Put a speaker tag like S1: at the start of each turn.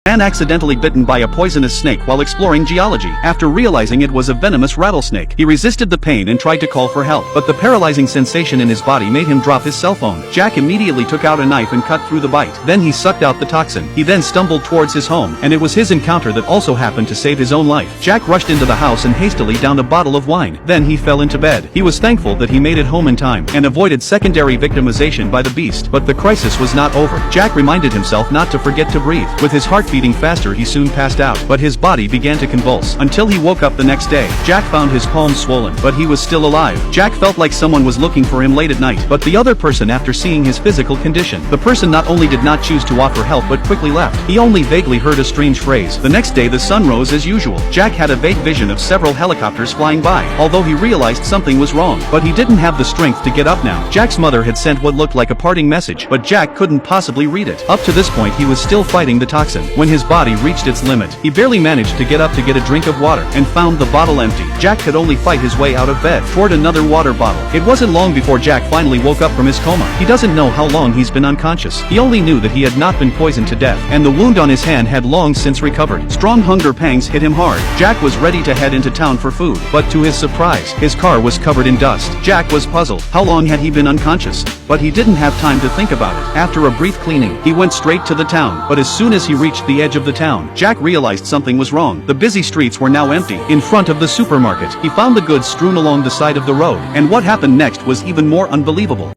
S1: Man accidentally bitten by a poisonous snake while exploring geology. After realizing it was a venomous rattlesnake, he resisted the pain and tried to call for help, but the paralyzing sensation in his body made him drop his cell phone. Jack immediately took out a knife and cut through the bite. Then he sucked out the toxin. He then stumbled towards his home, and it was his encounter that also happened to save his own life. Jack rushed into the house and hastily downed a bottle of wine. Then he fell into bed. He was thankful that he made it home in time and avoided secondary victimization by the beast, but the crisis was not over. Jack reminded himself not to forget to breathe. With his heart beating faster, he soon passed out, but his body began to convulse until he woke up the next day. Jack found his palms swollen, but he was still alive. Jack felt like someone was looking for him late at night, but the other person, after seeing his physical condition, the person not only did not choose to offer help but quickly left. He only vaguely heard a strange phrase. The next day the sun rose as usual. Jack had a vague vision of several helicopters flying by, although he realized something was wrong, but he didn't have the strength to get up now. Jack's mother had sent what looked like a parting message, but Jack couldn't possibly read it. Up to this point he was still fighting the toxin. When his body reached its limit, he barely managed to get up to get a drink of water, and found the bottle empty. Jack could only fight his way out of bed toward another water bottle. It wasn't long before Jack finally woke up from his coma. He doesn't know how long he's been unconscious. He only knew that he had not been poisoned to death, and the wound on his hand had long since recovered. Strong hunger pangs hit him hard. Jack was ready to head into town for food, but to his surprise, his car was covered in dust. Jack was puzzled. How long had he been unconscious? But he didn't have time to think about it. After a brief cleaning, he went straight to the town, but as soon as he reached the edge of the town, Jack realized something was wrong. The busy streets were now empty. In front of the supermarket, he found the goods strewn along the side of the road, and what happened next was even more unbelievable.